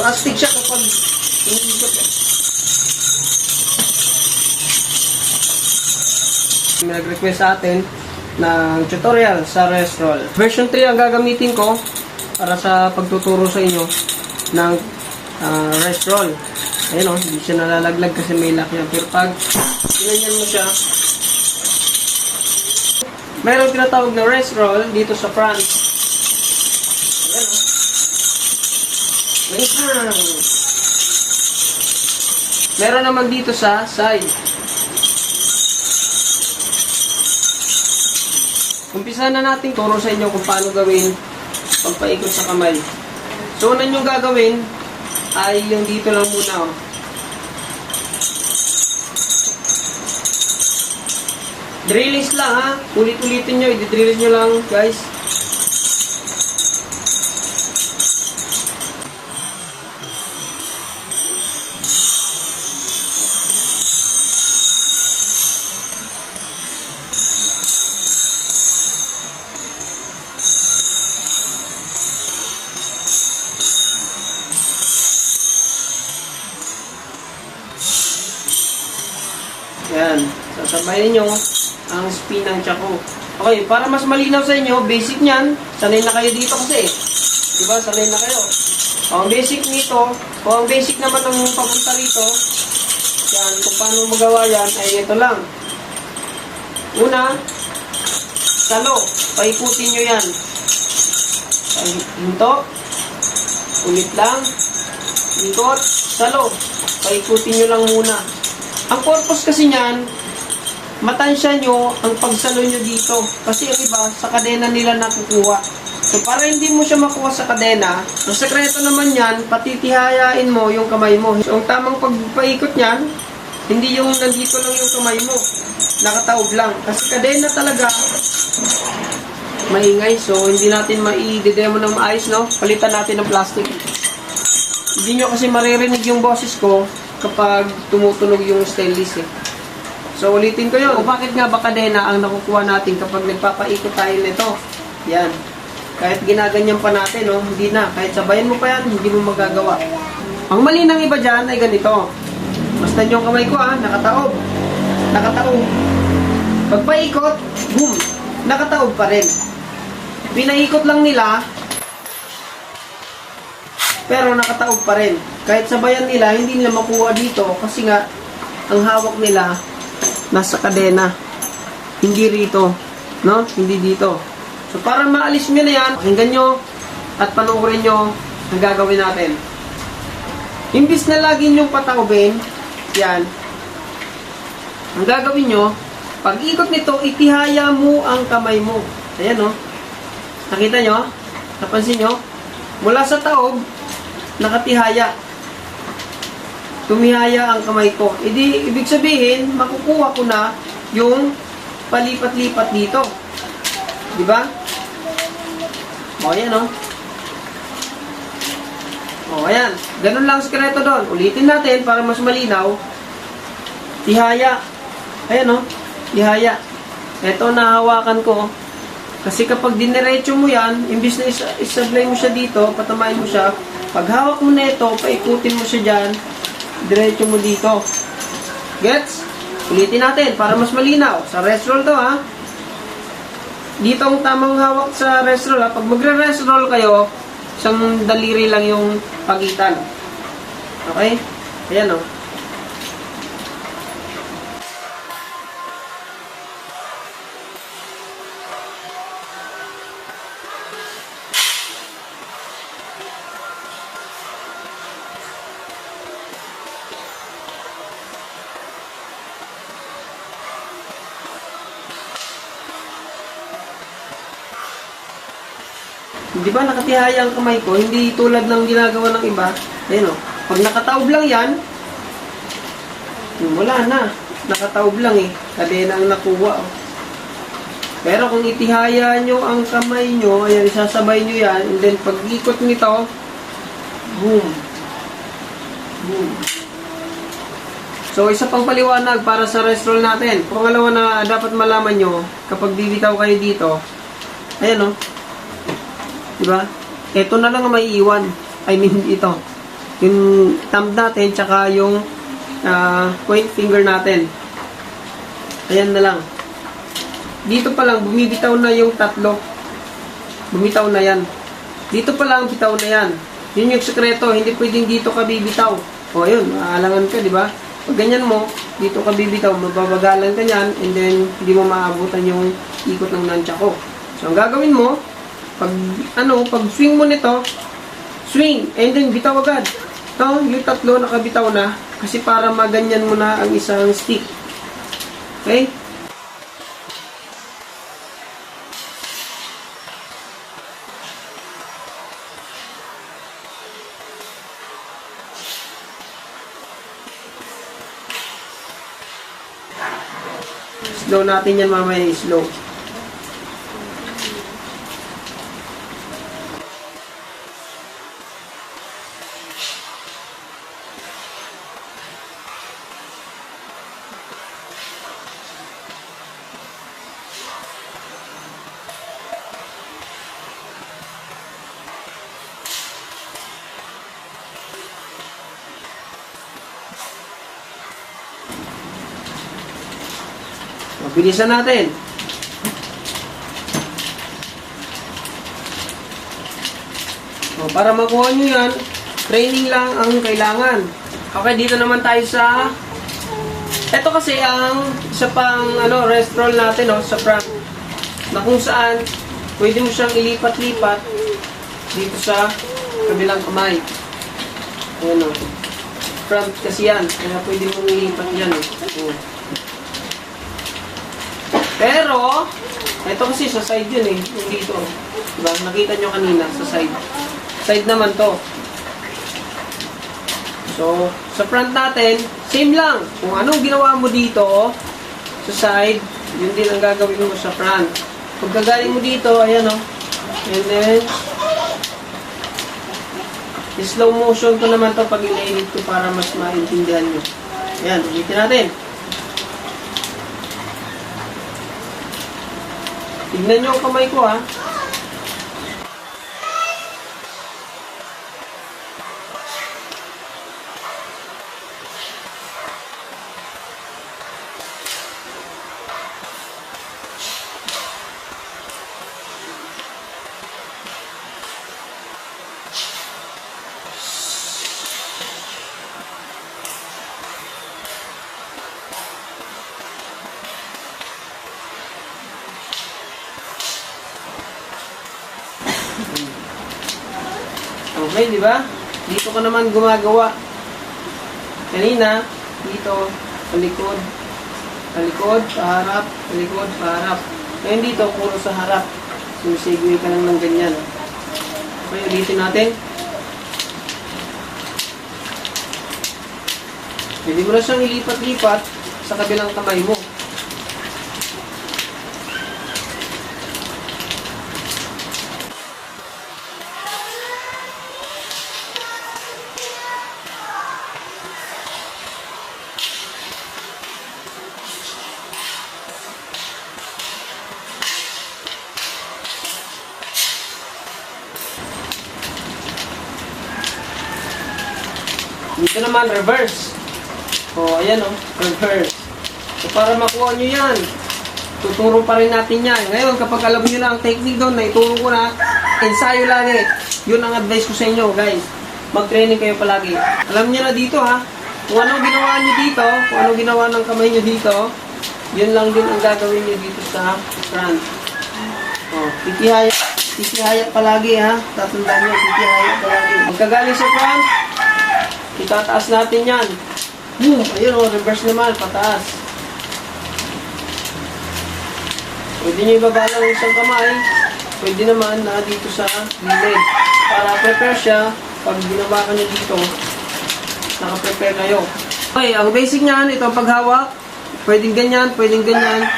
Astig siya kapag iniikot. May nag-request sa atin ng tutorial sa rest roll. Version 3 ang gagamitin ko para sa pagtuturo sa inyo ng rest roll. Ayun o, hindi siya nalalaglag kasi may lock yan. Pero pag ginanyan mo siya, mayroong tinatawag na rest roll dito sa front. Ayan o. Wait lang. Meron naman dito sa side. Umpisa na natin turo sa inyo kung paano gawin pagpaikot sa kamay. So, una nyo gagawin ay yung dito lang muna. Oh. Drillings lang ha. Ulit-ulitin nyo. I-drills nyo lang guys. Yan. Sasabayin nyo ang spin ng tsako. Okay, para mas malinaw sa inyo, basic niyan, sanay na kayo dito kasi. Diba? Sanay na kayo. Ang basic nito, o ang basic naman ng papunta rito, yan, kung paano magawa yan, ay ito lang. Una, salo. Paikutin nyo yan. Hinto. Ulit lang. Ikot. Salo. Paikutin nyo lang muna. Ang purpose kasi niyan, matansya nyo ang pagsalo nyo dito. Kasi yung iba, sa kadena nila nakukuha. So, para hindi mo siya makuha sa kadena, ang sekreto naman yan, patitihayain mo yung kamay mo. So, ang tamang pagpaikot niyan, hindi yung nandito lang yung kamay mo. Nakataob lang. Kasi kadena talaga, maingay. So, hindi natin mai-demo ng maayos, no? Palitan natin ng plastic. Hindi nyo kasi maririnig yung boses ko kapag tumutunog yung stainless eh. So, ulitin ko yun. O bakit nga ba kadena ang nakukuha natin kapag nagpapaikot tayo nito? Yan. Kahit ginaganyan pa natin, no? Hindi na. Kahit sabayan mo pa yan, hindi mo magagawa. Ang mali ng iba dyan ay ganito. Basta yung kamay ko, nakataob. Nakataob. Pagpaikot, boom. Nakataob pa rin. Pinaikot lang nila, pero nakataob pa rin. Kahit sabayan nila, hindi nila makuha dito kasi nga, ang hawak nila nasa kadena. Hindi rito. No? Hindi dito. So, para maalis nyo na yan, pakinggan nyo at panoorin nyo ang gagawin natin. Imbis na lagi nyong pataobin, yan. Ang gagawin nyo, pag ikot nito, itihaya mo ang kamay mo. Ayan, no? Nakita nyo? Napansin nyo? Mula sa taob, nakatihaya. Tumihaya ang kamay ko. Ibig sabihin, makukuha ko na yung palipat-lipat dito. Diba? O, ayan, o. O, ayan. Ganun lang ang sekreto doon. Ulitin natin para mas malinaw. Tihaya. Ayan, o. Tihaya. Ito, nahawakan ko. Kasi kapag diniretso mo yan, imbis na isablay mo siya dito, patamain mo siya, pag hawak mo na ito, paikutin mo siya dyan, diretso mo dito. Gets? Ulitin natin para mas malinaw. Sa rest roll to, ha? Dito ang tamang hawak sa rest roll, ha? Pag magre-rest roll kayo, isang daliri lang yung pagitan. Okay? Ayan, o. Di ba nakatihaya ang kamay ko? Hindi tulad ng ginagawa ng iba. Ayan o. Pag nakataob lang yan, wala na. Nakataob lang eh. Kadena ang nakuha o. Pero kung itihaya nyo ang kamay nyo, ayan, isasabay nyo yan, and then pag ikot nito, boom. Boom. So, isa pang paliwanag para sa rest roll natin. Pangalawa na dapat malaman nyo, kapag bibitaw kayo dito, ayan o. Diba? Ito na lang ang may iwan. I mean, ito. Yung thumb natin, tsaka yung point finger natin. Ayan na lang. Dito pa lang, bumibitaw na yung tatlo. Bumitaw na yan. Dito pa lang, bitaw na yan. Yun yung sekreto, hindi pwedeng dito ka bibitaw. O ayun, maalangan ka, di ba? Pag ganyan mo, dito ka bibitaw, mababagalan ka yan, and then hindi mo maabutan yung ikot ng nunchuck ko. So, ang gagawin mo, pag swing mo nito, swing, and then bitaw agad. Ito, yung tatlo nakabitaw na, kasi para maganyan mo na ang isang stick. Okay? Slow natin yan mamaya, slow. Mabilisan natin. Para makuha nyo yan, training lang ang kailangan. Okay, dito naman tayo sa... Ito kasi ang isa pang rest roll natin sa front. Na kung saan, pwede mo siyang ilipat-lipat dito sa kabilang kamay. Ayan o. Front kasi yan. Kaya pwede mong ilipat yan. Pero, ito kasi sa side yun yung dito. Diba? Nakita nyo kanina sa side. Side naman to. So, sa front natin, same lang. Kung anong ginawa mo dito, sa side, yun din ang gagawin mo sa front. Pag gagaling mo dito, ayan and then, slow motion ko naman to pag inainit ko para mas maintindihan nyo. Ayan, ulitin natin. Tignan nyo ang kamay ko Okay, di ba? Dito ka naman gumagawa. Kanina, dito, palikod, palikod, paharap, palikod, paharap. Ngayon dito, puro sa harap. Sumisigway ka lang ng ganyan. Okay, ulitin natin. Pwede mo na siyang ilipat-lipat sa kabilang kamay mo. Dito naman, reverse. Ayan reverse. So, para makuha nyo yan, tuturo pa rin natin yan. Ngayon, kapag alam nyo na ang technique doon, na ituro ko na, ensayo lagi. Yun ang advice ko sa inyo, guys. Mag-training kayo palagi. Alam nyo na dito, kung anong ginawa nyo dito, kung anong ginawa ng kamay nyo dito, yun lang din ang gagawin nyo dito sa front. Titihaya palagi, tatandaan nyo, titihaya palagi. Magkagaling sa front, itataas natin yan. Ayun reverse naman, pataas. Pwede nyo ibaba lang isang kamay. Pwede naman na dito sa gilid. Para prepare siya, pag ginawa ka nyo dito, naka-prepare kayo. Okay, ang basic niyan, ito ang paghawak. Pwedeng ganyan, pwedeng ganyan.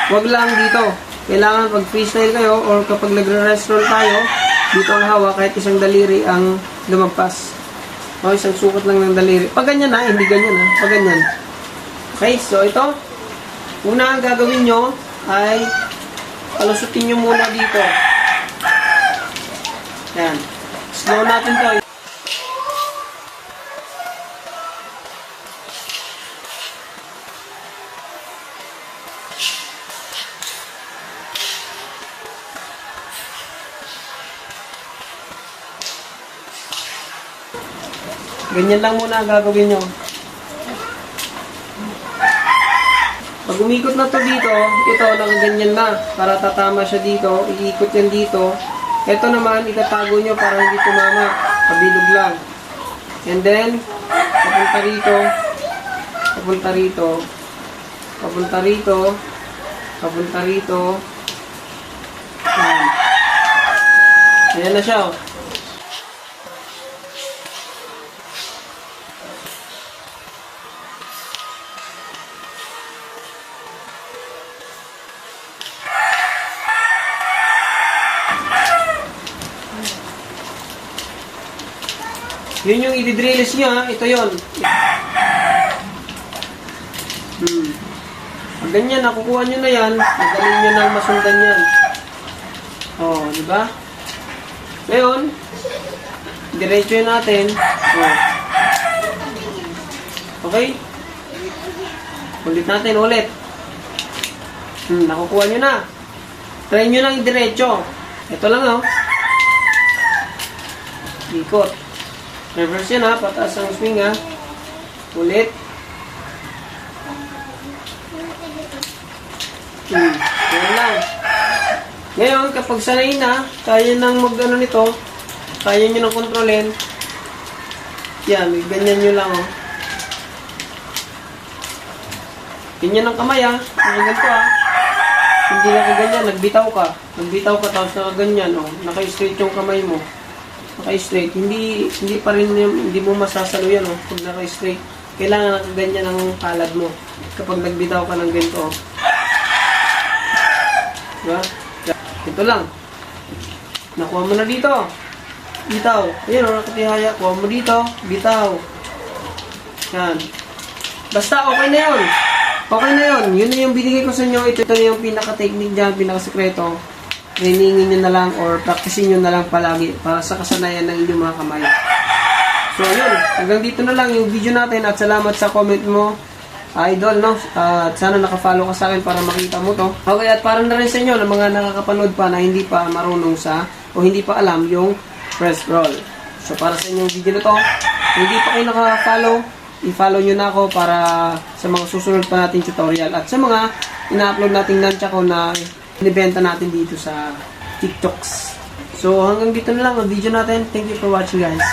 Huwag lang dito. Kailangan pag freestyle kayo, or kapag nagre-rest roll tayo, dito ang hawak, kahit isang daliri ang lumagpas. Isang sukat lang ng daliri. Pag ganyan hindi ganyan Pag ganyan. Okay, so ito. Una ang gagawin nyo ay palusutin nyo muna dito. Yan. Slow natin to. Ganyan lang muna ang gagawin nyo. Pag umikot na to dito, ito, nakaganyan na. Para tatama siya dito, iikot yan dito. Ito naman, itatago nyo para hindi tumama. Kabilog lang. And then, papunta rito, papunta rito, papunta rito, papunta rito. Ayan. Ayan na siya, oh. Yun yung i-drillis nyo, ha? Ito yun. Pag ganyan, nakukuha nyo na yan, magaling nyo nang masundan yan. Oh, di ba? Ngayon, diretso yun natin. Oh. Okay? Ulit natin, ulit. Nakukuha nyo na. Try nyo lang i-diretso. Ito lang, oh. Ikot. Reverse yan, ha. Pataas ang swing, ha. Ulit. Yan lang. Ngayon, kapag sanay na, kaya nang mag-ano nito, kaya nyo nang kontrolin. Yan, ganyan nyo lang, oh. Ganyan ang kamay, ha. Ganyan to, ha. Hindi na kaganyan, nagbitaw ka. Nagbitaw ka, tapos nakaganyan, oh. Naka-straight yung kamay mo. Naka-straight. Hindi pa rin, hindi mo masasalo yan, oh. Pag naka-straight, kailangan nakaganyan ang palad mo. Kapag nagbitaw ka ng ganito, oh. Diba? Ito lang. Nakuha mo na dito. Bitaw. Ayan o, nakatihaya. Kuha mo dito. Bitaw. Yan. Basta, okay na yun. Okay na yun. Yun na yung binigay ko sa inyo. Ito na yung pinaka-technique dyan, pinaka-sekreto. Trainingin nyo na lang or practicing nyo na lang palagi para sa kasanayan ng inyong mga kamay. So, yun. Hanggang dito na lang yung video natin at salamat sa comment mo. Idol, no? At sana nakafollow ka sa akin para makita mo to. Okay, at para na rin sa inyo ng mga nakakapanood pa na hindi pa marunong sa o hindi pa alam yung press roll. So, para sa inyong video na to, hindi pa kayo nakafollow, i-follow nyo na ako para sa mga susunod pa nating tutorial at sa mga ina-upload nating nunchako na inibenta natin dito sa TikToks. So, hanggang dito na lang ang video natin. Thank you for watching, guys.